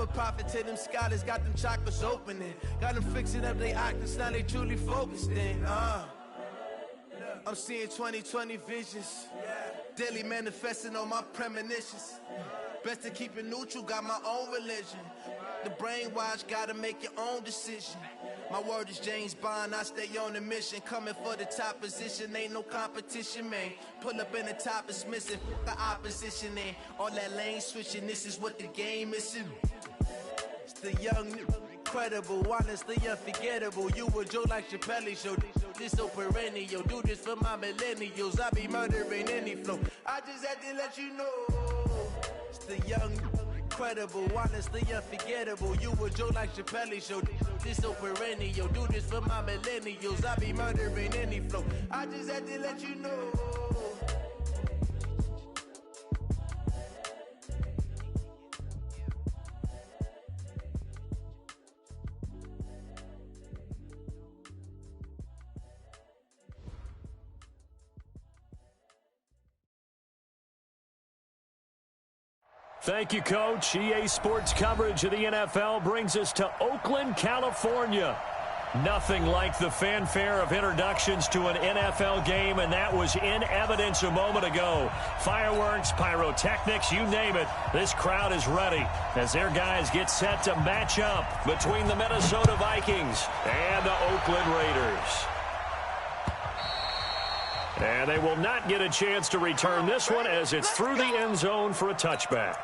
I'm a prophet to them scholars, got them chakras opening. Got them fixing up they octaves, now they truly focused in. I'm seeing 2020 visions. Daily manifesting on my premonitions. Best to keep it neutral, got my own religion. The brainwash, gotta make your own decision. My word is James Bond, I stay on the mission. Coming for the top position, ain't no competition, man. Pull up in the top, it's missing, the opposition ain't. All that lane switching, this is what the game is. It's the young, incredible, honestly unforgettable. You a Joe like Chappelle show, this so perennial. Do this for my millennials, I be murdering any flow. I just had to let you know. It's the young, incredible, honestly unforgettable. You a Joe like Chappelle show, this so perennial. Do this for my millennials, I be murdering any flow. I just had to let you know. Thank you, Coach. EA Sports coverage of the NFL brings us to Oakland, California. Nothing like the fanfare of introductions to an NFL game, and that was in evidence a moment ago. Fireworks, pyrotechnics, you name it. This crowd is ready as their guys get set to match up between the Minnesota Vikings and the Oakland Raiders. And they will not get a chance to return this one as it's through the end zone for a touchback.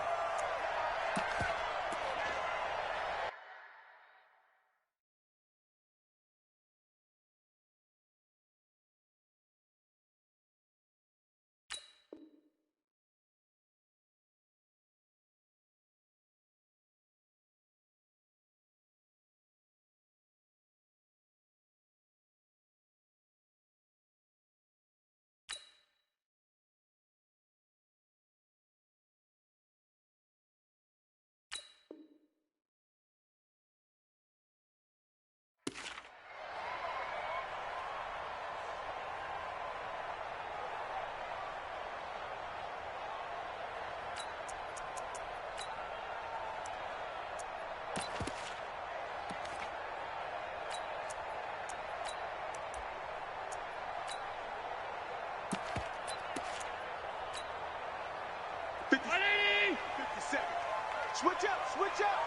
Switch up.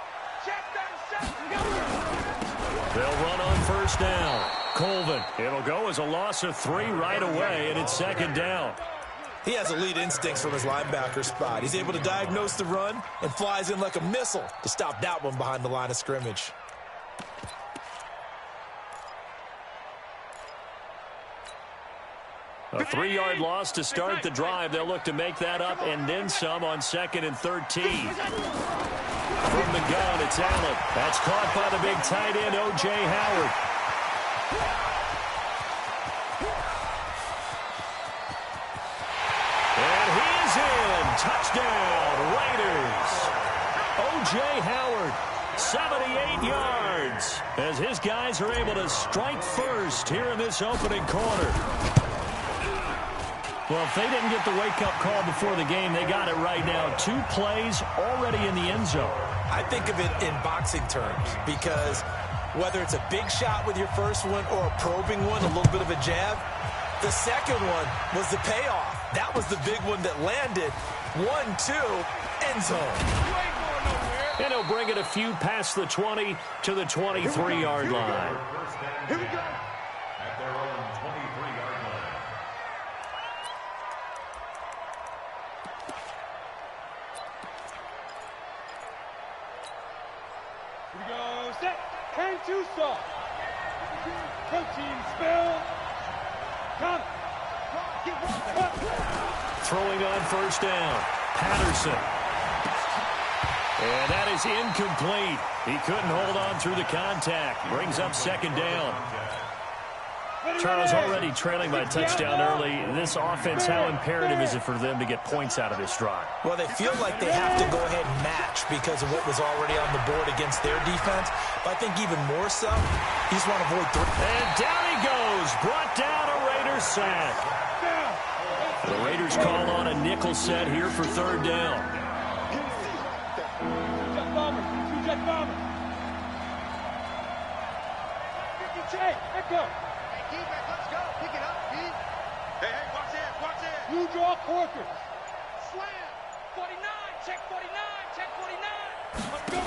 Check that. They'll run on first down. Colvin. It'll go as a loss of 3 right away, and it's second down. He has elite instincts from his linebacker spot. He's able to diagnose the run and flies in like a missile to stop that one behind the line of scrimmage. A 3-yard loss to start the drive. They'll look to make that up and then some on 2nd and 13. From the gun, it's Allen. That's caught by the big tight end, O.J. Howard. And he's in. Touchdown, Raiders. O.J. Howard, 78 yards, as his guys are able to strike first here in this opening quarter. Well, if they didn't get the wake-up call before the game, they got it right now. 2 plays already in the end zone. I think of it in boxing terms because whether it's a big shot with your first one or a probing one, a little bit of a jab, the second one was the payoff. That was the big one that landed. 1-2, end zone. And he'll bring it a few past the 20 to the 23-yard line. Here we go. At their own 23-yard line. Here we go. Set. Turn to soft. Protein spill. Come. Throwing on first down. Patterson. And that is incomplete. He couldn't hold on through the contact. Brings up second down. Charles, already trailing by a touchdown early. This offense, how imperative is it for them to get points out of this drive? Well, they feel like they have to go ahead and match because of what was already on the board against their defense. But I think even more so, you just want to avoid 3. And down he goes. Brought down a Raiders sack. The Raiders call on a nickel set here for third down. Hey, let go. Hey, defense, let's go. Pick it up, D. Hey, watch it. You draw quarters. Slam. 49, check 49. Let's go.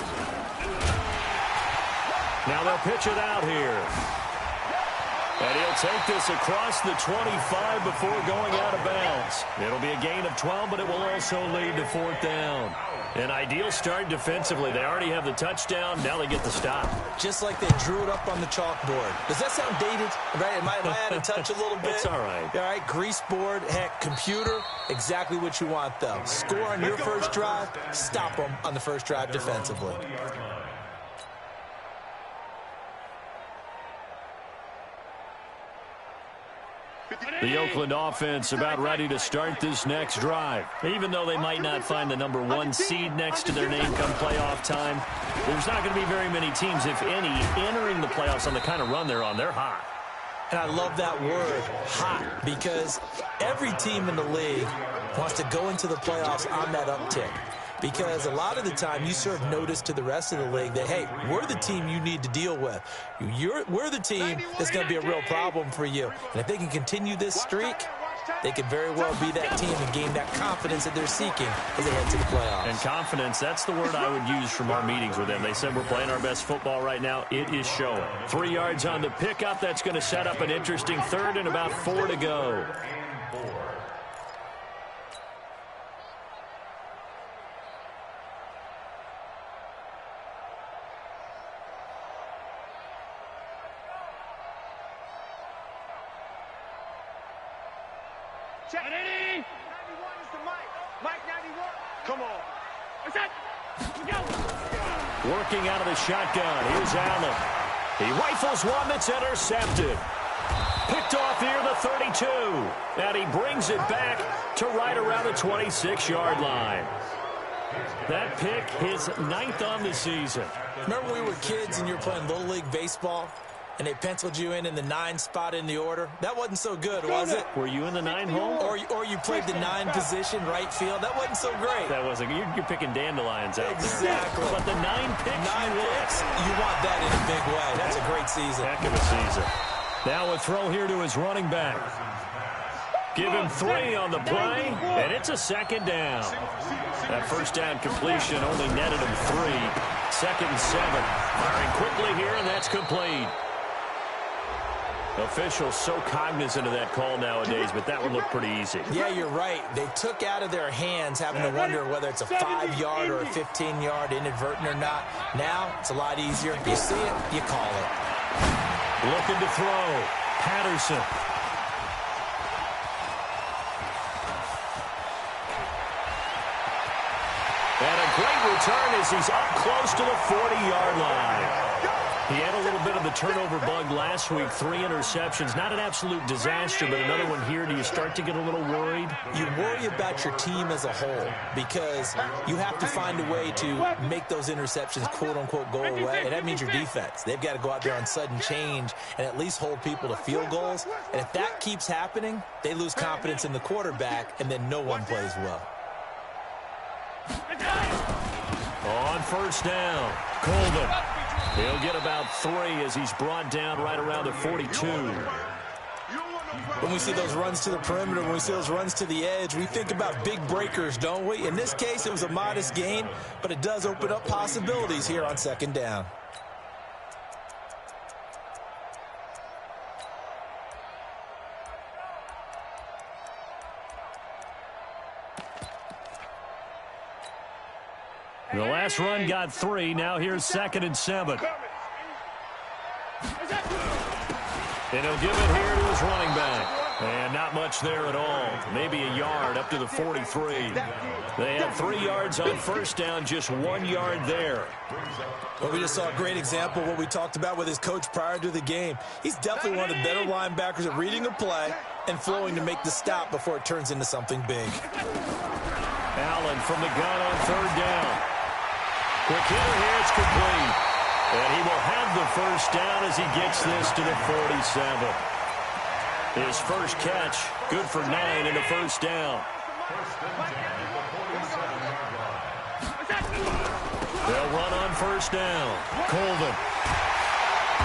Now they'll pitch it out here. And he'll take this across the 25 before going out of bounds. It'll be a gain of 12, but it will also lead to fourth down. An ideal start defensively. They already have the touchdown. Now they get the stop. Just like they drew it up on the chalkboard. Does that sound dated? Right? Am I out of touch a little bit? It's all right. All right, grease board, heck, computer, exactly what you want, though. Score on your first drive, stop them on the first drive defensively. The Oakland offense about ready to start this next drive. Even though they might not find the number 1 seed next to their name come playoff time, there's not going to be very many teams, if any, entering the playoffs on the kind of run they're on. They're hot. And I love that word, hot, because every team in the league wants to go into the playoffs on that uptick. Because a lot of the time you serve notice to the rest of the league that, hey, we're the team you need to deal with. We're the team that's going to be a real problem for you. And if they can continue this streak, they could very well be that team and gain that confidence that they're seeking as they head to the playoffs. And confidence, that's the word I would use from our meetings with them. They said we're playing our best football right now. It is showing. 3 yards on the pickup. That's going to set up an interesting third and about 4 to go. Check. 91 is the mic. Mike 91. Come on. What's that? Go. Working out of the shotgun. Here's Allen. He rifles one that's intercepted. Picked off near the 32. And he brings it back to right around the 26-yard line. That pick, his 9th on the season. Remember when we were kids and you were playing Little League Baseball? And they penciled you in the 9 spot in the order? That wasn't so good, was it? Were you in the 9 hole? Or you played the 9 position, right field? That wasn't so great. That wasn't. You're picking dandelions out exactly. there. But the 9 picks, you want that in a big way. That's a great season. Heck of a season. Now a throw here to his running back. Give him 3 on the play, and it's a second down. That first down completion only netted him 3. 2nd and 7. Firing quickly here, and that's complete. Officials so cognizant of that call nowadays, but that one looked pretty easy. Yeah, you're right. They took out of their hands having to wonder whether it's a 5-yard or a 15-yard inadvertent or not. Now, it's a lot easier. You see it, you call it. Looking to throw. Patterson. And a great return as he's up close to the 40-yard line. He had a little bit of the turnover bug last week, 3 interceptions. Not an absolute disaster, but another one here. Do you start to get a little worried? You worry about your team as a whole because you have to find a way to make those interceptions, quote-unquote, go away, and that means your defense. They've got to go out there on sudden change and at least hold people to field goals. And if that keeps happening, they lose confidence in the quarterback, and then no one plays well. On first down, Colvin. He'll get about 3 as he's brought down right around the 42. When we see those runs to the perimeter, when we see those runs to the edge, we think about big breakers, don't we? In this case, it was a modest gain, but it does open up possibilities here on 2nd down. The last run got 3. Now here's 2nd and 7. And he'll give it here to his running back. And not much there at all. Maybe a yard up to the 43. They had 3 yards on first down, just 1 yard there. Well, we just saw a great example of what we talked about with his coach prior to the game. He's definitely one of the better linebackers at reading a play and flowing to make the stop before it turns into something big. Allen from the gun on 3rd down. Quick hitter here, it's complete. And he will have the first down as he gets this to the 47. His first catch, good for 9 and a first down. They'll run on first down. Colvin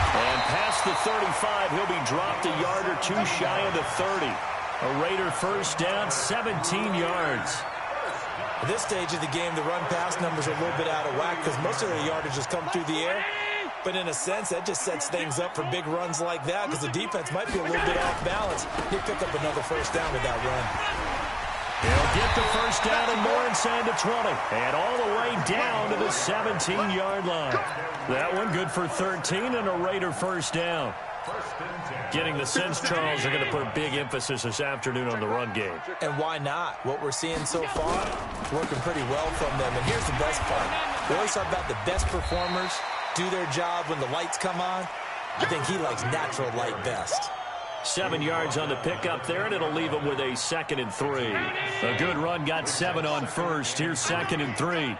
And past the 35, he'll be dropped a yard or two shy of the 30. A Raider first down, 17 yards. At this stage of the game, the run-pass numbers are a little bit out of whack because most of their yardage has come through the air. But in a sense, that just sets things up for big runs like that because the defense might be a little bit off balance. He'll pick up another first down with that run. He'll get the first down and more inside the 20. And all the way down to the 17-yard line. That one good for 13 and a Raider first down. Getting the sense, Charles, are going to put a big emphasis this afternoon on the run game. And why not? What we're seeing so far, working pretty well from them. And here's the best part. We always talk about the best performers do their job when the lights come on. I think he likes natural light best. 7 yards on the pickup there, and it'll leave him with a 2nd and 3. A good run got 7 on first. Here's 2nd and 3.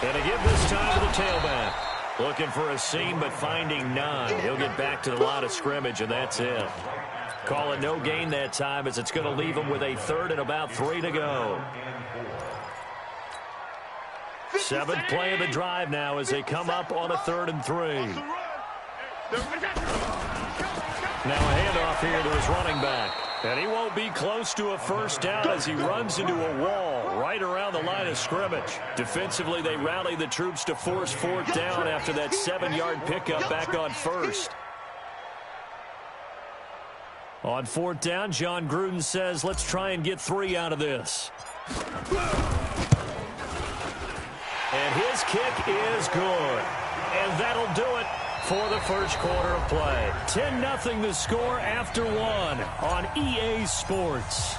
And a give this time to the tailback. Looking for a seam, but finding none. He'll get back to the line of scrimmage, and that's it. Call it no gain that time, as it's going to leave him with a 3rd and about 3 to go. 7th play of the drive now as they come up on a 3rd and 3. Now a handoff here to his running back. And he won't be close to a first down as he runs into a wall right around the line of scrimmage. Defensively, they rally the troops to force 4th down after that 7-yard pickup back on first. On 4th down, John Gruden says, let's try and get 3 out of this. And his kick is good. And that'll do it for the first quarter of play. 10-0 the score after 1 on EA Sports.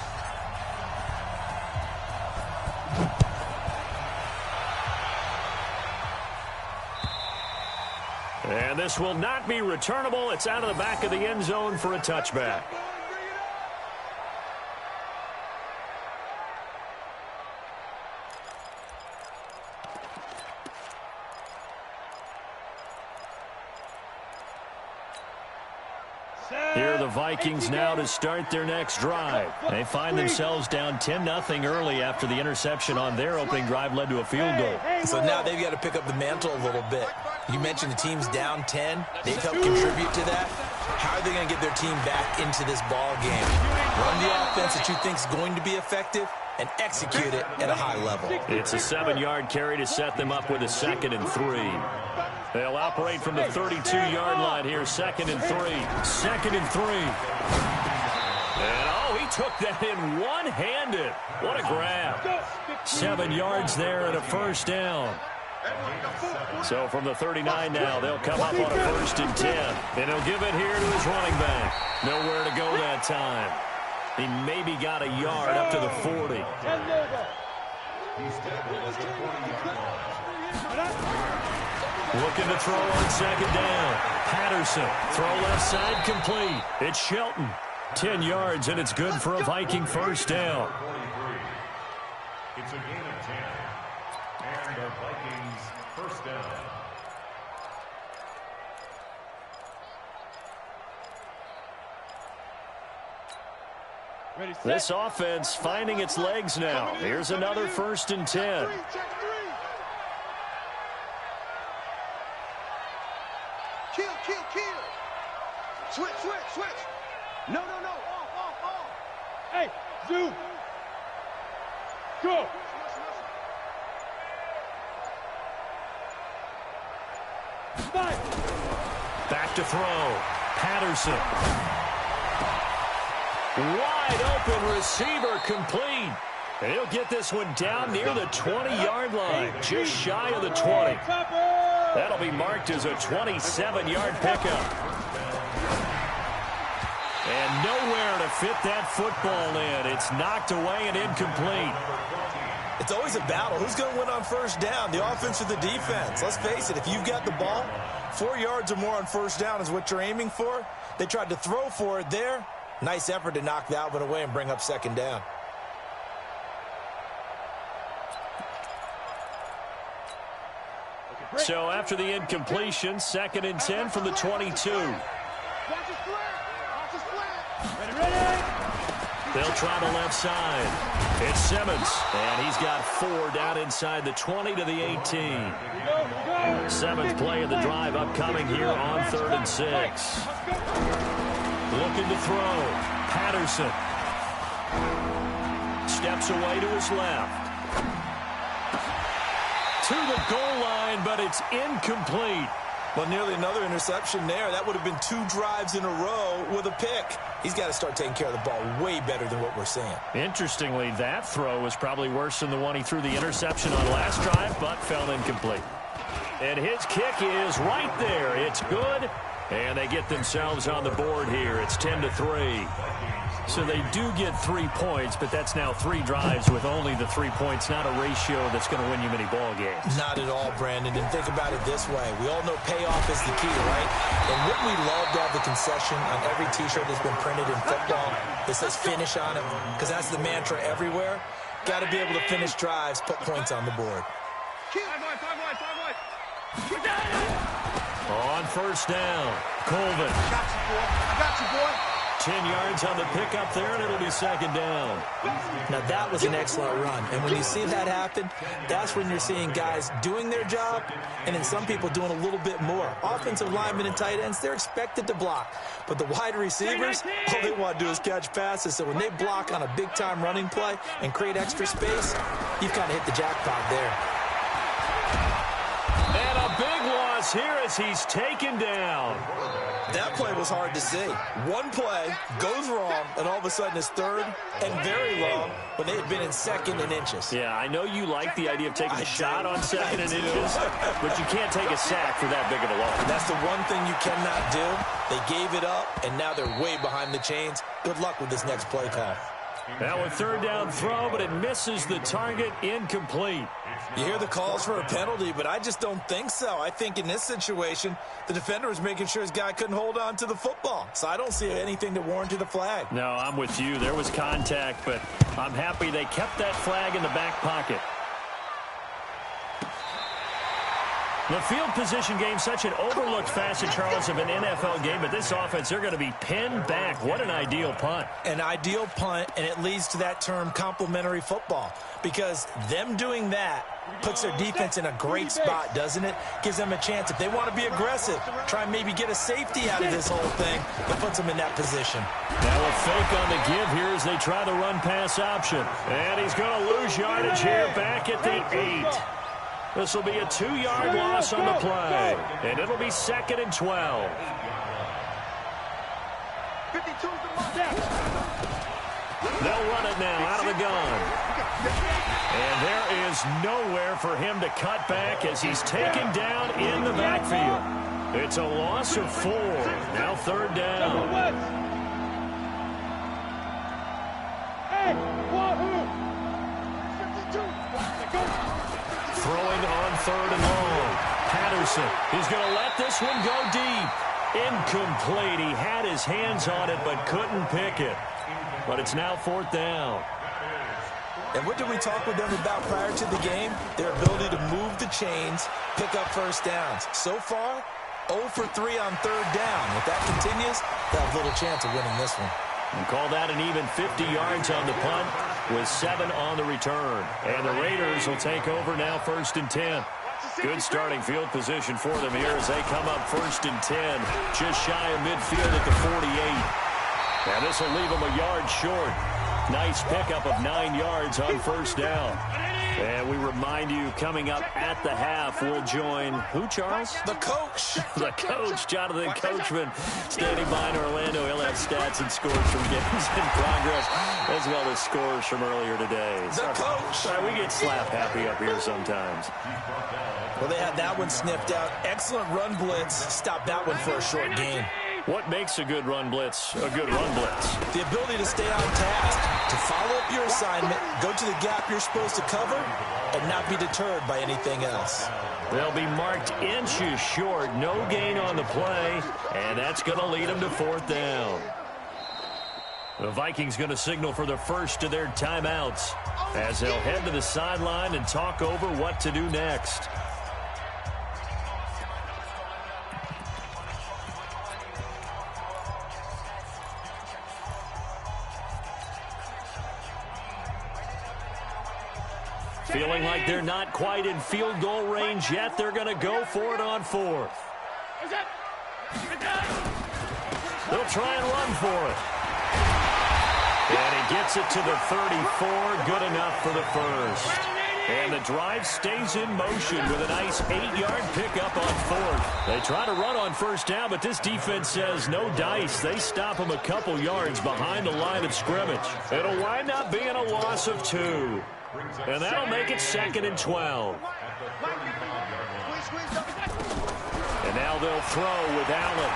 And this will not be returnable. It's out of the back of the end zone for a touchback. Here are the Vikings now to start their next drive. They find themselves down 10-0 early after the interception on their opening drive led to a field goal. So now they've got to pick up the mantle a little bit. You mentioned the team's down 10. They've helped contribute to that. How are they going to get their team back into this ball game? Run the offense that you think is going to be effective and execute it at a high level. It's a 7-yard carry to set them up with a 2nd and 3. They'll operate from the 32-yard line here. 2nd and 3. 2nd and 3. And, oh, he took that in one-handed. What a grab. 7 yards there and a first down. So from the 39 now, they'll come up on a 1st and 10. And he'll give it here to his running back. Nowhere to go that time. He maybe got a yard up to the 40. Looking to throw on 2nd down. Patterson, throw left side complete. It's Shelton. 10 yards, and it's good for a Viking first down. It's a gain of 10. And the Vikings first down. This offense finding its legs now. Here's another 1st and 10. Kill. Switch. No. Off. Hey, zoom. Go. Back to throw. Patterson. Wide open receiver complete. And he'll get this one down near the 20-yard line, just shy of the 20. That'll be marked as a 27-yard pickup. And nowhere to fit that football in. It's knocked away and incomplete. It's always a battle. Who's going to win on first down, the offense or the defense? Let's face it, if you've got the ball, 4 yards or more on first down is what you're aiming for. They tried to throw for it there. Nice effort to knock that one away and bring up 2nd down. So after the incompletion, 2nd and 10 from the 22. Watch his flat. Ready. They'll try the left side. It's Simmons, and he's got 4 down inside the 20 to the 18. Seventh play of the drive upcoming here on 3rd and 6. Looking to throw. Patterson steps away to his left. To the goal line, but it's incomplete. Well, nearly another interception there. That would have been 2 drives in a row with a pick. He's got to start taking care of the ball way better than what we're seeing. Interestingly, that throw was probably worse than the one he threw the interception on last drive, but fell incomplete. And his kick is right there. It's good, and they get themselves on the board here. It's 10-3. So they do get 3 points, but that's now 3 drives with only the 3 points, not a ratio that's going to win you many ball games. Not at all, Brandon. And think about it this way. We all know payoff is the key, right? And wouldn't we love to have the concession on every T-shirt that's been printed in football that says finish on it? Because that's the mantra everywhere. Got to be able to finish drives, put points on the board. On first down, Colvin. I got you, boy. 10 yards on the pickup there, and it'll be 2nd down. Now, that was an excellent run. And when you see that happen, that's when you're seeing guys doing their job and then some people doing a little bit more. Offensive linemen and tight ends, they're expected to block. But the wide receivers, all they want to do is catch passes. So when they block on a big-time running play and create extra space, you've kind of hit the jackpot there. And a big loss here as he's taken down. That play was hard to see. One play goes wrong, and all of a sudden it's 3rd and very long when they had been in 2nd and inches. Yeah, I know you like the idea of taking a shot on 2nd and inches, but you can't take a sack for that big of a loss. That's the one thing you cannot do. They gave it up, and now they're way behind the chains. Good luck with this next play call. Now a 3rd down throw, but it misses the target, incomplete. You hear the calls for a penalty, but I just don't think so. I think in this situation, the defender was making sure his guy couldn't hold on to the football. So I don't see anything that warranted a flag. No, I'm with you. There was contact, but I'm happy they kept that flag in the back pocket. The field position game, such an overlooked facet, Charles, of an NFL game, but this offense, they're going to be pinned back. What an ideal punt. An ideal punt, and it leads to that term complementary football, because them doing that puts their defense in a great spot, doesn't it? Gives them a chance. If they want to be aggressive, try and maybe get a safety out of this whole thing, it puts them in that position. Now a fake on the give here as they try the run-pass option. And he's going to lose yardage here back at the 8. This will be a 2-yard loss on the play, and it'll be 2nd and 12. 52's the mark. They'll run it now out of the gun. And there is nowhere for him to cut back as he's taken down in the backfield. It's a loss of 4. Now 3rd down. Hey, Wahoo! 52. Go. Throwing on 3rd and long. Patterson, he's going to let this one go deep. Incomplete. He had his hands on it but couldn't pick it. But it's now 4th down. And what did we talk with them about prior to the game? Their ability to move the chains, pick up first downs. So far, 0 for 3 on 3rd down. If that continues, they'll have little chance of winning this one. And call that an even 50 yards on the punt with 7 on the return. And the Raiders will take over now 1st and 10. Good starting field position for them here as they come up 1st and 10. Just shy of midfield at the 48. And this will leave them a yard short. Nice pickup of 9 yards on 1st down. And we remind you, coming up at the half, we'll join who, Charles? The coach. The coach, Jonathan Coachman, standing by in Orlando. He'll have stats and scores from games in progress, as well as scores from earlier today. The coach. Sorry, we get slap happy up here sometimes. Well, they had that one sniffed out. Excellent run blitz. Stopped that one for a short gain. What makes a good run blitz a good run blitz? The ability to stay on task, to follow up your assignment, go to the gap you're supposed to cover, and not be deterred by anything else. They'll be marked inches short. No gain on the play, and that's going to lead them to 4th down. The Vikings going to signal for the first of their timeouts as they'll head to the sideline and talk over what to do next. Feeling like they're not quite in field goal range yet. They're going to go for it on fourth. They'll try and run for it. And he gets it to the 34. Good enough for the first. And the drive stays in motion with a nice 8-yard pickup on fourth. They try to run on first down, but this defense says no dice. They stop them a couple yards behind the line of scrimmage. It'll wind up being a loss of 2. And that'll make it 2nd and 12. And now they'll throw with Allen.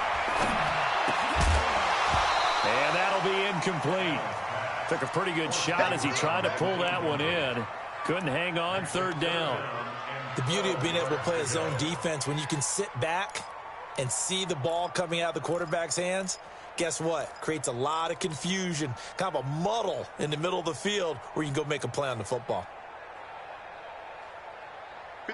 And that'll be incomplete. Took a pretty good shot as he tried to pull that one in. Couldn't hang on, 3rd down. The beauty of being able to play a zone defense, when you can sit back and see the ball coming out of the quarterback's hands, guess what? Creates a lot of confusion, kind of a muddle in the middle of the field where you can go make a play on the football.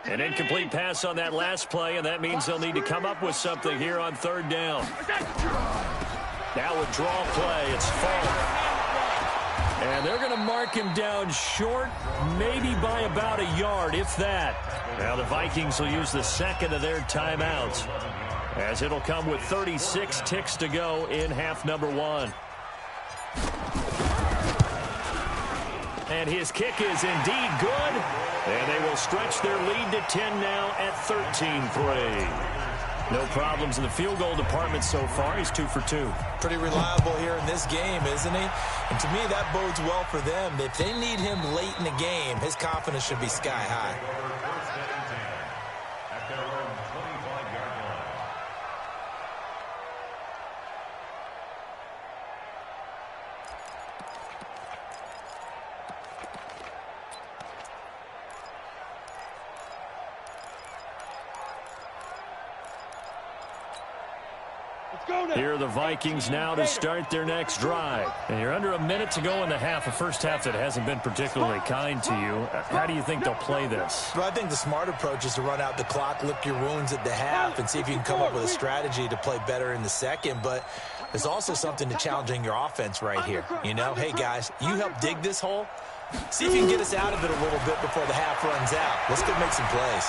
An incomplete pass on that last play, and that means they'll need to come up with something here on 3rd down. Now a draw play. It's Falk. And they're going to mark him down short, maybe by about a yard, if that. Now the Vikings will use the second of their timeouts, as it'll come with 36 ticks to go in half number 1. And his kick is indeed good. And they will stretch their lead to 10 now at 13-3. No problems in the field goal department so far. He's 2 for 2. Pretty reliable here in this game, isn't he? And to me, that bodes well for them. If they need him late in the game, his confidence should be sky high. At their own 25-yard line. Here are the Vikings now to start their next drive. And you're under a minute to go in the half, a first half that hasn't been particularly kind to you. How do you think they'll play this? Well, I think the smart approach is to run out the clock, lick your wounds at the half, and see if you can come up with a strategy to play better in the second. But there's also something to challenging your offense right here. You know, hey, guys, you help dig this hole. See if you can get us out of it a little bit before the half runs out. Let's go make some plays.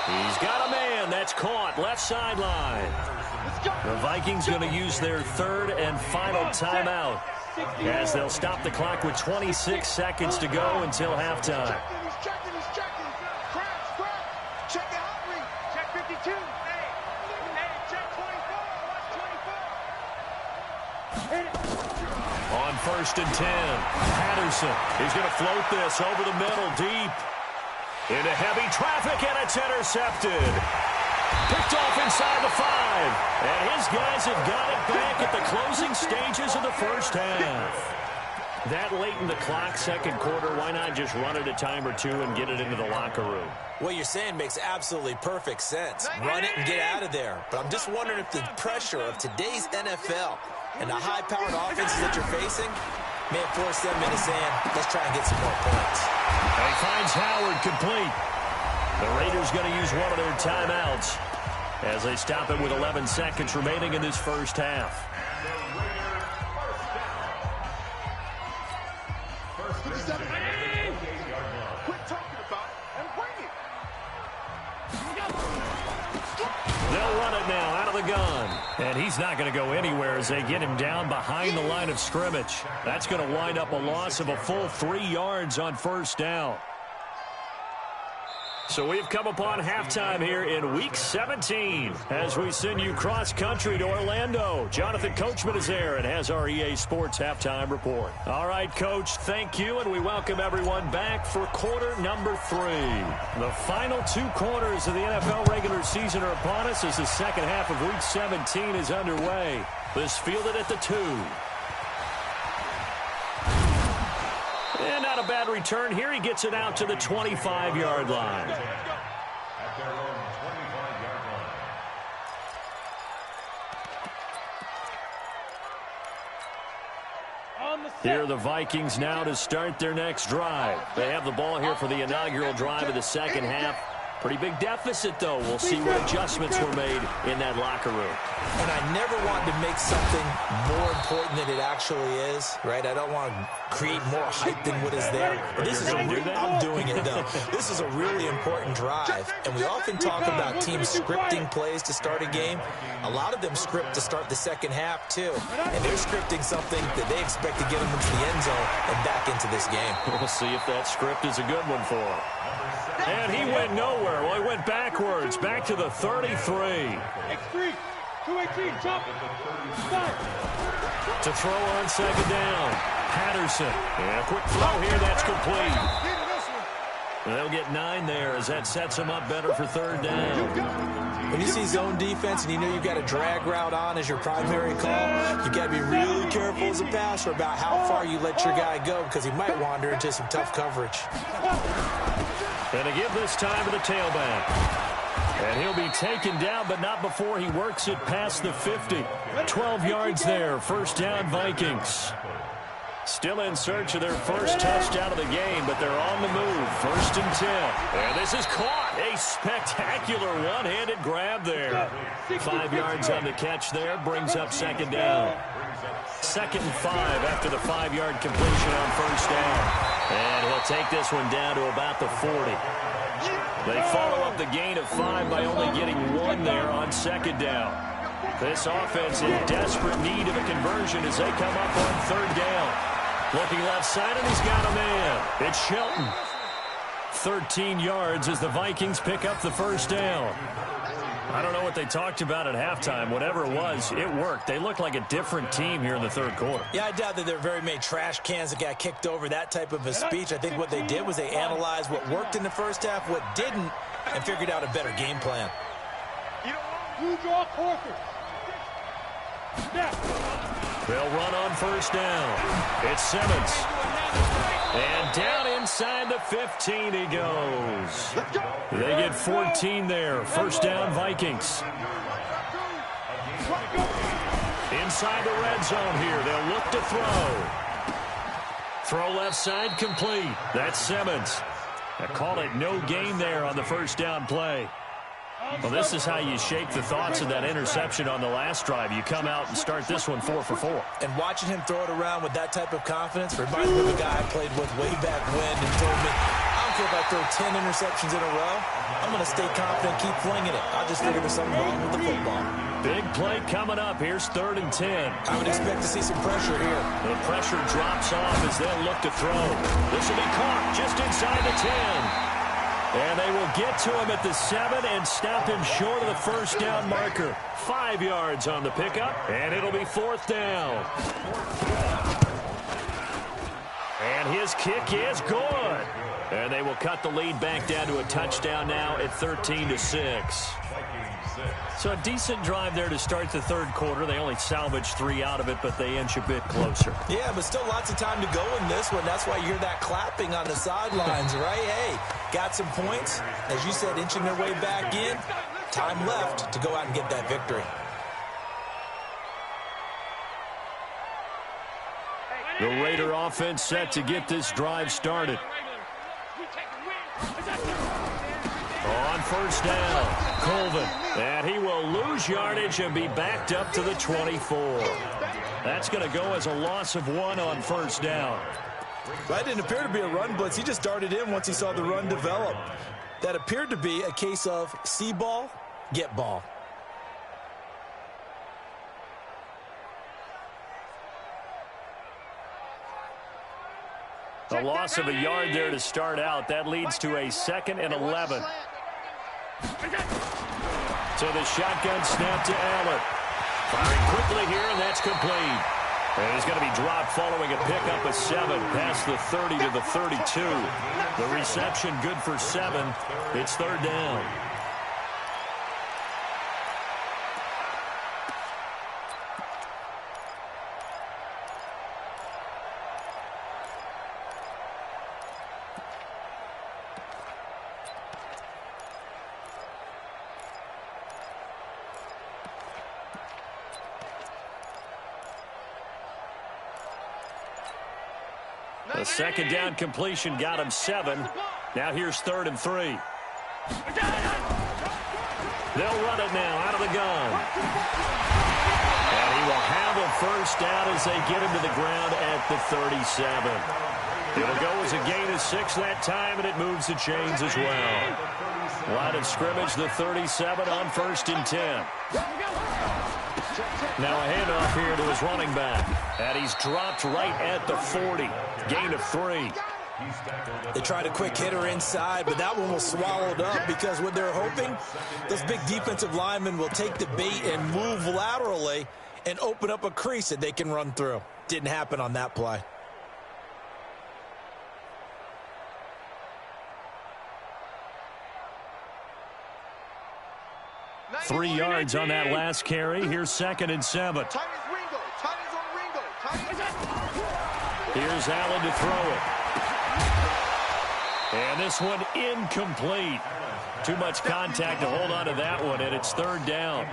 He's got a man. That's caught. Left sideline. The Vikings going to use their 3rd and final timeout, as they'll stop the clock with 26 seconds to go until halftime. He's checking. Check the hot read. Check 52. Hey, check 24. Watch 24. On 1st and 10, Patterson. He's going to float this over the middle, deep. Into heavy traffic, and it's intercepted. Picked off inside the 5. And his guys have got it back at the closing stages of the first half. That late in the clock, second quarter, why not just run it a time or two and get it into the locker room? What you're saying makes absolutely perfect sense. Run it and get out of there. But I'm just wondering if the pressure of today's NFL and the high-powered offenses that you're facing may have forced them into saying, let's try and get some more points. And he finds Howard complete. The Raiders going to use one of their timeouts as they stop it with 11 seconds remaining in this first half. Quit talking about it and bring it. They'll run it now out of the gun. And he's not going to go anywhere as they get him down behind the line of scrimmage. That's going to wind up a loss of a full 3 yards on first down. So we've come upon halftime here in Week 17 as we send you cross-country to Orlando. Jonathan Coachman is there and has our EA Sports halftime report. All right, Coach, thank you, and we welcome everyone back for quarter number 3. The final 2 quarters of the NFL regular season are upon us as the second half of Week 17 is underway. This fielded at the 2. And not a bad return here. He gets it out to the 25-yard line. At their own 25-yard line. Here are the Vikings now to start their next drive. They have the ball here for the inaugural drive of the second half. Pretty big deficit, though. We'll see what adjustments were made in that locker room. And I never want to make something more important than it actually is, right? I don't want to create more hype than what is there. But this is I'm doing it, though. This is a really important drive. And we often talk about teams scripting plays to start a game. A lot of them script to start the second half, too. And they're scripting something that they expect to get them into the end zone and back into this game. We'll see if that script is a good one for him. And he went nowhere. Well, he went backwards, back to the 33. X3, 218, jump, start. To throw on second down. Patterson. And a quick throw here, that's complete. They'll get 9 there as that sets them up better for third down. When you see zone defense and you know you've got a drag route on as your primary call, you've got to be really careful as a passer about how far you let your guy go because he might wander into some tough coverage. And to give this time to the tailback. And he'll be taken down, but not before he works it past the 50. 12 yards there, first down Vikings. Still in search of their first touchdown of the game, but they're on the move. First and 10. And this is caught. A spectacular one-handed grab there. 5 yards on the catch there, brings up second down. Second and 5 after the 5-yard completion on first down. And he'll take this one down to about the 40. They follow up the gain of 5 by only getting 1 there on second down. This offense in desperate need of a conversion as they come up on third down. Looking left side, and he's got a man. It's Shelton. 13 yards as the Vikings pick up the first down. I don't know what they talked about at halftime. Whatever it was, it worked. They look like a different team here in the third quarter. Yeah, I doubt that there are very many trash cans that got kicked over, that type of a speech. I think what they did was they analyzed what worked in the first half, what didn't, and figured out a better game plan. You draw quarter. They'll run on first down. It's Simmons. And down inside the 15 he goes. They get 14 there. First down Vikings. Inside the red zone here. They'll look to throw. Throw left side complete. That's Simmons. I call it no gain there on the first down play. Well, this is how you shake the thoughts of that interception on the last drive. You come out and start this one 4 for 4. And watching him throw it around with that type of confidence reminds me of a guy I played with way back when and told me, I don't care if I throw 10 interceptions in a row. I'm going to stay confident, keep flinging it. I just figured there's something wrong with the football. Big play coming up. Here's 3rd and 10. I would expect to see some pressure here. The pressure drops off as they'll look to throw. This will be caught just inside the 10. And they will get to him at the 7 and stop him short of the first down marker. 5 yards on the pickup, and it'll be 4th down. And his kick is good. And they will cut the lead back down to a touchdown now at 13-6. So a decent drive there to start the third quarter. They only salvaged 3 out of it, but they inch a bit closer. Yeah, but still lots of time to go in this one. That's why you hear that clapping on the sidelines, right? Hey, got some points. As you said, inching their way back in. Time left to go out and get that victory. The Raider offense set to get this drive started. On first down, Colvin. And he will lose yardage and be backed up to the 24. That's going to go as a loss of 1 on first down. That didn't appear to be a run blitz. He just darted in once he saw the run develop. That appeared to be a case of see ball, get ball. A loss of a yard there to start out. That leads to a 2nd and 11. So the shotgun snap to Allen. Firing quickly here, and that's complete. And he's going to be dropped following a pickup of 7 past the 30 to the 32. The reception good for 7. It's 3rd down. A second down completion got him 7. Now here's 3rd and 3. They'll run it now out of the gun. And he will have a first down as they get him to the ground at the 37. It'll go as a gain of 6 that time, and it moves the chains as well. Line of scrimmage, the 37 on 1st and 10. Now a handoff here to his running back. And he's dropped right at the 40. Gain of 3. They tried a quick hitter inside, but that one was swallowed up because what they're hoping, those big defensive linemen will take the bait and move laterally and open up a crease that they can run through. Didn't happen on that play. Three yards on that last carry. Here's 2nd and 7. Here's Allen to throw it. And this one incomplete. Too much contact to hold on to that one, and it's 3rd down.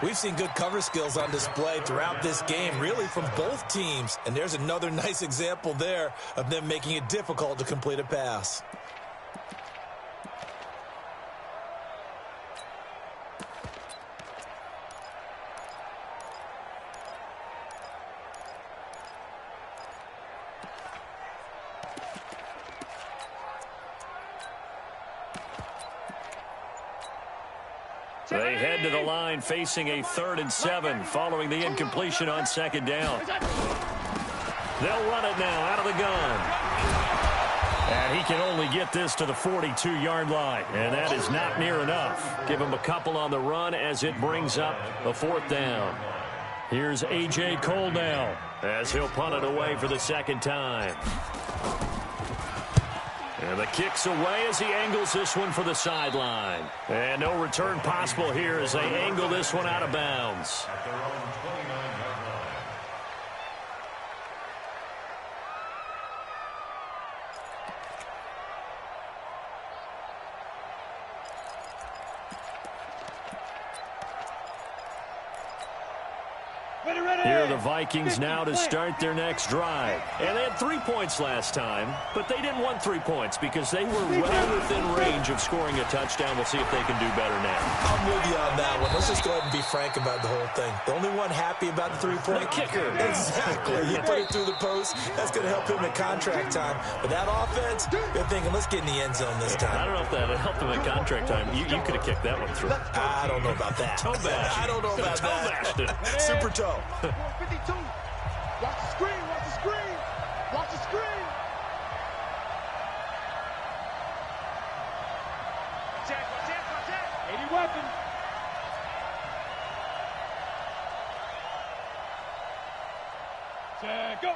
We've seen good cover skills on display throughout this game, really from both teams. And there's another nice example there of them making it difficult to complete a pass. They head to the line facing a 3rd and 7 following the incompletion on 2nd down. They'll run it now out of the gun. And he can only get this to the 42-yard line. And that is not near enough. Give him a couple on the run as it brings up a 4th down. Here's A.J. Cole now as he'll punt it away for the 2nd time. And the kick's away as he angles this one for the sideline. And no return possible here as they angle this one out of bounds. Here are the Vikings now to start their next drive. And they had 3 points last time, but they didn't want 3 points because they were well within range of scoring a touchdown. We'll see if they can do better now. I'm with you on that one. Let's just go ahead and be frank about the whole thing. The only one happy about the 3-point kicker. Exactly. He put it through the post. That's going to help him at contract time. But that offense, they're thinking, let's get in the end zone this time. I don't know if that would help him at contract time. You could have kicked that one through. I don't know about that. Toe bash. I don't know about that. Super toe. 52. Watch the screen. Watch the screen. Watch the screen. Check. 80 weapon. Check, go.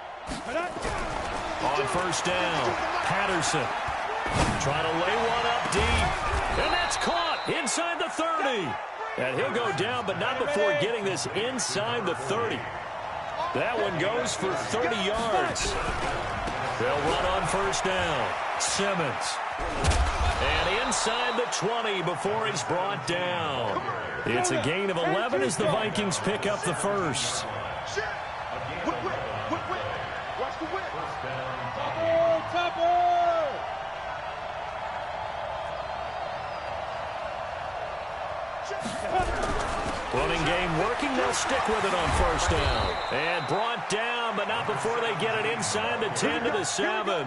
On 1st down, Patterson trying to lay one up deep. And that's caught inside the 30. And he'll go down, but not before getting this inside the 30. That one goes for 30 yards. They'll run on 1st down. Simmons. And inside the 20 before he's brought down. It's a gain of 11 as the Vikings pick up the first. Watch the whip. Topper. Running game working. They'll stick with it on 1st down. And brought down, but not before they get it inside the 10 to the 7.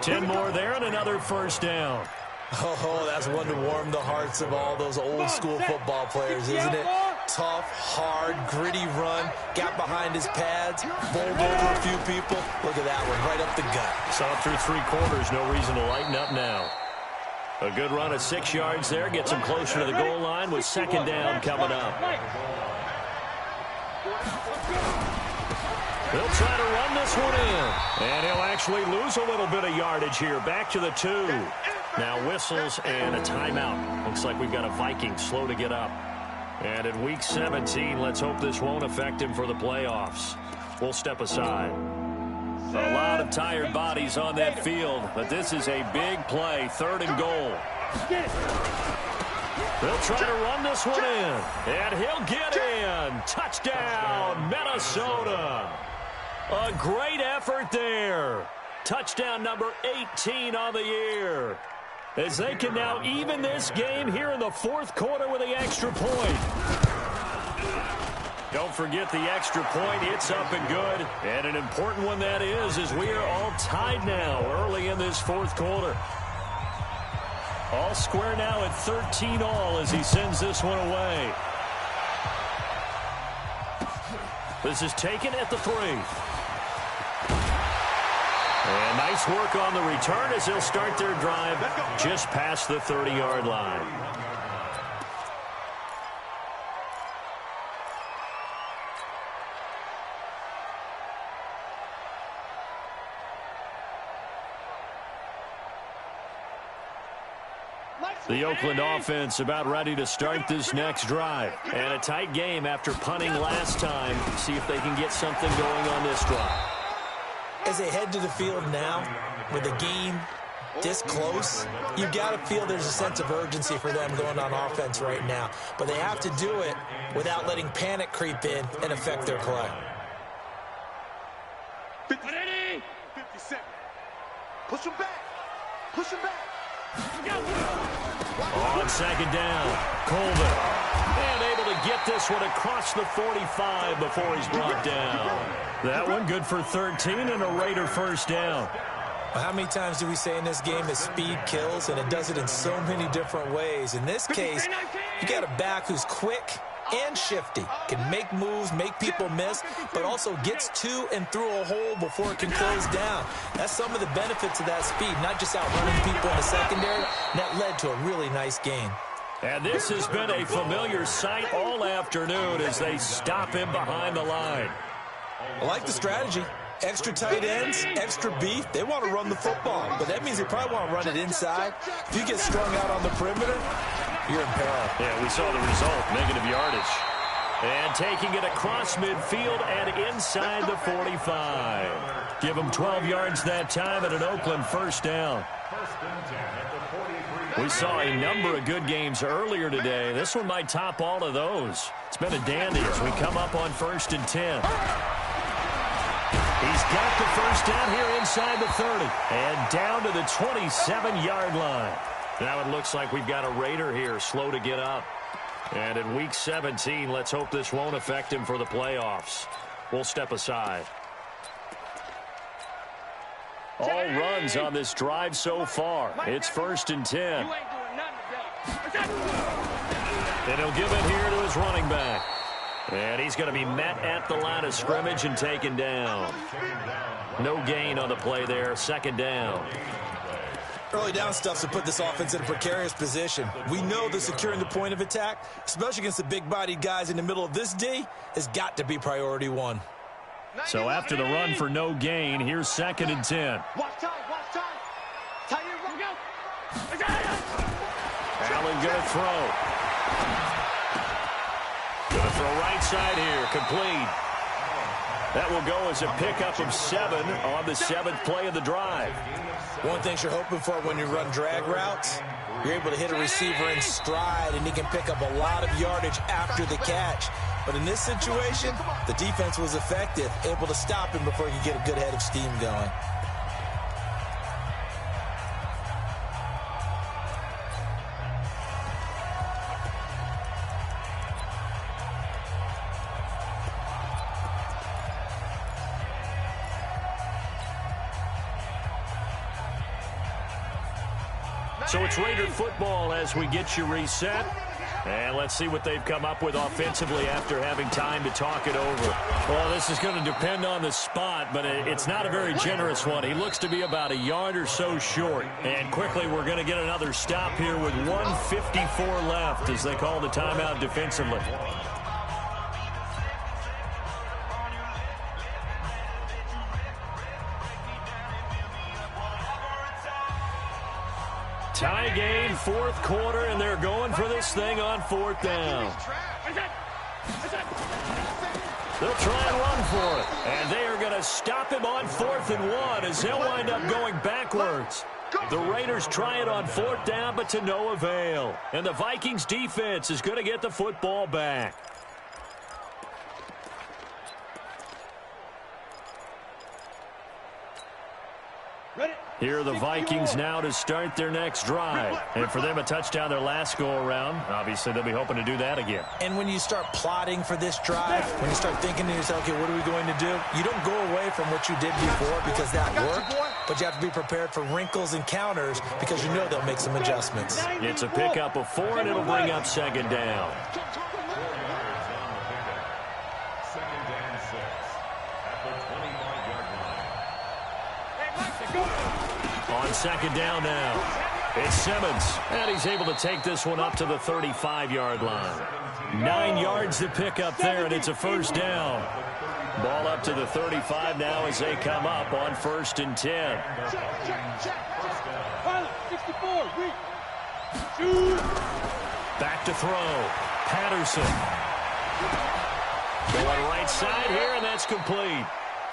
10 more there and another 1st down. Oh, that's one to warm the hearts of all those old school football players, isn't it? Tough, hard, gritty run. Got behind his pads, bowled over a few people. Look at that one, right up the gut. Saw it through 3 quarters. No reason to lighten up now. A good run of 6 yards there. Gets him closer to the goal line with 2nd down coming up. He'll try to run this one in. And he'll actually lose a little bit of yardage here. Back to the 2. Now whistles and a timeout. Looks like we've got a Viking slow to get up. And in week 17, let's hope this won't affect him for the playoffs. We'll step aside. A lot of tired bodies on that field, but this is a big play. 3rd and goal. They'll try to run this one in, and he'll get in. Touchdown, Minnesota. A great effort there. Touchdown number 18 on the year. as they can now even this game here in the fourth quarter with the extra point. Don't forget the extra point. It's up and good. And an important one that is, as we are all tied now early in this fourth quarter. All square now at 13 all as he sends this one away. This is taken at the 3. And nice work on the return as they'll start their drive just past the 30-yard line. The Oakland offense about ready to start this next drive. And a tight game after punting last time. See if they can get something going on this drive. As they head to the field now, with the game this close, you've got to feel there's a sense of urgency for them going on offense right now. But they have to do it without letting panic creep in and affect their play. 57. Push him back. Push him back. On second down, Colvin. And able to get this one across the 45 before he's brought down. That one good for 13 and a Raider first down. Well, how many times do we say in this game that speed kills, and it does it in so many different ways? In this case, you got a back who's quick and shifty, can make moves, make people miss, but also gets to and through a hole before it can close down. That's some of the benefits of that speed, not just outrunning people in the secondary. And that led to a really nice gain. And this has been a familiar sight all afternoon as they stop him behind the line. I like the strategy. Extra tight ends, extra beef. They want to run the football, but that means they probably want to run it inside. If you get strung out on the perimeter, you're in peril. Yeah, we saw the result, negative yardage. And taking it across midfield and inside the 45. Give them 12 yards that time at an Oakland first down. We saw a number of good games earlier today. This one might top all of those. It's been a dandy as we come up on 1st and 10. He's got the first down here inside the 30. And down to the 27-yard line. Now it looks like we've got a Raider here, slow to get up. And in Week 17, let's hope this won't affect him for the playoffs. We'll step aside. All runs on this drive so far. It's 1st and 10. And he'll give it here to his running back. And he's going to be met at the line of scrimmage and taken down. No gain on the play there. 2nd down. Early down stuff to put this offense in a precarious position. We know that securing the point of attack, especially against the big-bodied guys in the middle of this D, has got to be priority 1. So after the run for no gain, here's 2nd and 10. Watch time. Tie your run. Go. Allen going to throw. Going to throw right side here. Complete. That will go as a pickup of 7 on the 7th play of the drive. One thing you're hoping for when you run drag routes, you're able to hit a receiver in stride, and he can pick up a lot of yardage after the catch. But in this situation, the defense was effective, able to stop him before he could get a good head of steam going. So it's Raider football as we get you reset. And let's see what they've come up with offensively after having time to talk it over. Well, this is going to depend on the spot, but it's not a very generous one. He looks to be about a yard or so short. And quickly, we're going to get another stop here with 1:54 left as they call the timeout defensively. Tie game, 4th quarter, and they're going for this thing on 4th down. They'll try and run for it. And they are going to stop him on 4th and 1 as they'll wind up going backwards. The Raiders try it on 4th down, but to no avail. And the Vikings defense is going to get the football back. Here are the Vikings now to start their next drive. And for them, a touchdown their last go-around. Obviously, they'll be hoping to do that again. And when you start plotting for this drive, when you start thinking to yourself, okay, what are we going to do? You don't go away from what you did before because that worked, but you have to be prepared for wrinkles and counters because you know they'll make some adjustments. It's a pickup of 4, and it'll bring up second down. On second down now, it's Simmons, and he's able to take this one up to the 35-yard line. 9 yards to pick up there, and it's a first down. Ball up to the 35 now as they come up on 1st and 10. Back to throw. Patterson. Going right side here, and that's complete.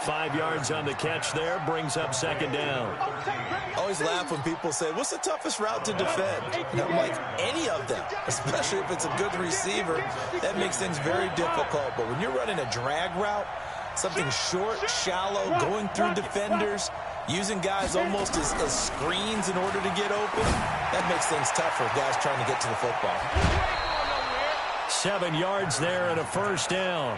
5 yards on the catch there, brings up second down. I always laugh when people say, what's the toughest route to defend? And I'm like, any of them, especially if it's a good receiver. That makes things very difficult. But when you're running a drag route, something short, shallow, going through defenders, using guys almost as screens in order to get open, that makes things tough for guys trying to get to the football. 7 yards there and a first down.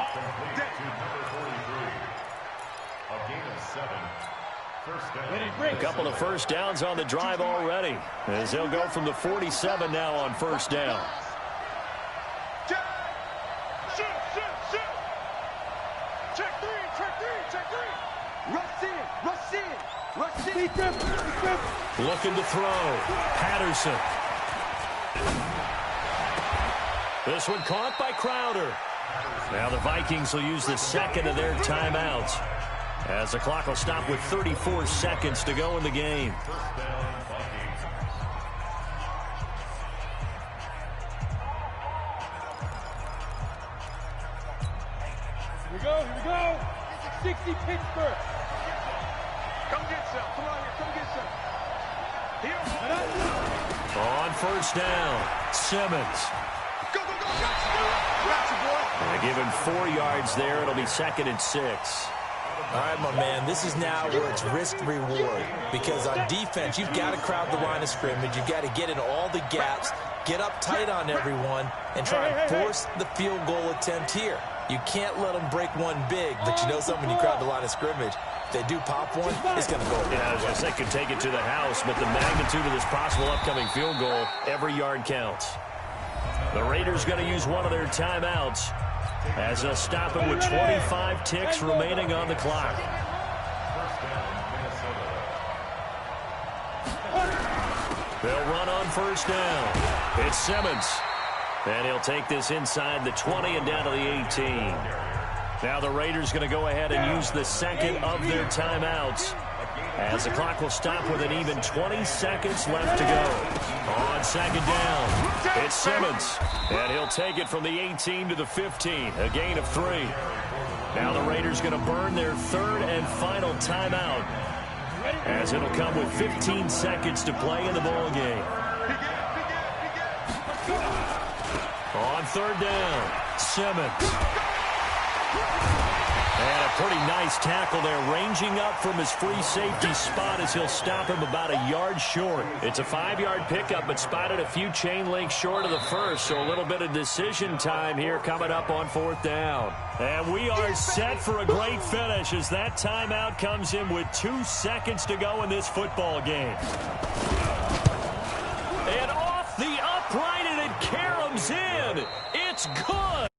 A couple of first downs on the drive already, as they'll go from the 47 now on first down. Check 3. Rush in. Looking to throw. Patterson. This one caught by Crowder. Now the Vikings will use the second of their timeouts, as the clock will stop with 34 seconds to go in the game. Here we go. 60 Pittsburgh. Come get some. Come on here. Come get some. Here. On first down, Simmons. Go. Gotcha, boy. They give him 4 yards there. It'll be 2nd and 6. All right, my man, this is now where it's risk-reward. Because on defense, you've got to crowd the line of scrimmage. You've got to get in all the gaps, get up tight on everyone, and try and force the field goal attempt here. You can't let them break one big, but you know something, you crowd the line of scrimmage. If they do pop one, it's going to go. Yeah, I was going to say, could take it to the house, but the magnitude of this possible upcoming field goal, every yard counts. The Raiders going to use one of their timeouts, as they'll stop it with 25 ticks remaining on the clock. They'll run on first down. It's Simmons. And he'll take this inside the 20 and down to the 18. Now the Raiders going to go ahead and use the second of their timeouts, as the clock will stop with an even 20 seconds left to go. On second down, it's Simmons. And he'll take it from the 18 to the 15, a gain of 3. Now the Raiders going to burn their 3rd and final timeout, as it'll come with 15 seconds to play in the ball game. On 3rd down, Simmons. And a pretty nice tackle there, ranging up from his free safety spot as he'll stop him about a yard short. It's a 5-yard pickup, but spotted a few chain links short of the first, so a little bit of decision time here coming up on 4th down. And we are set for a great finish as that timeout comes in with 2 seconds to go in this football game. And off the upright, and it caroms in. It's good.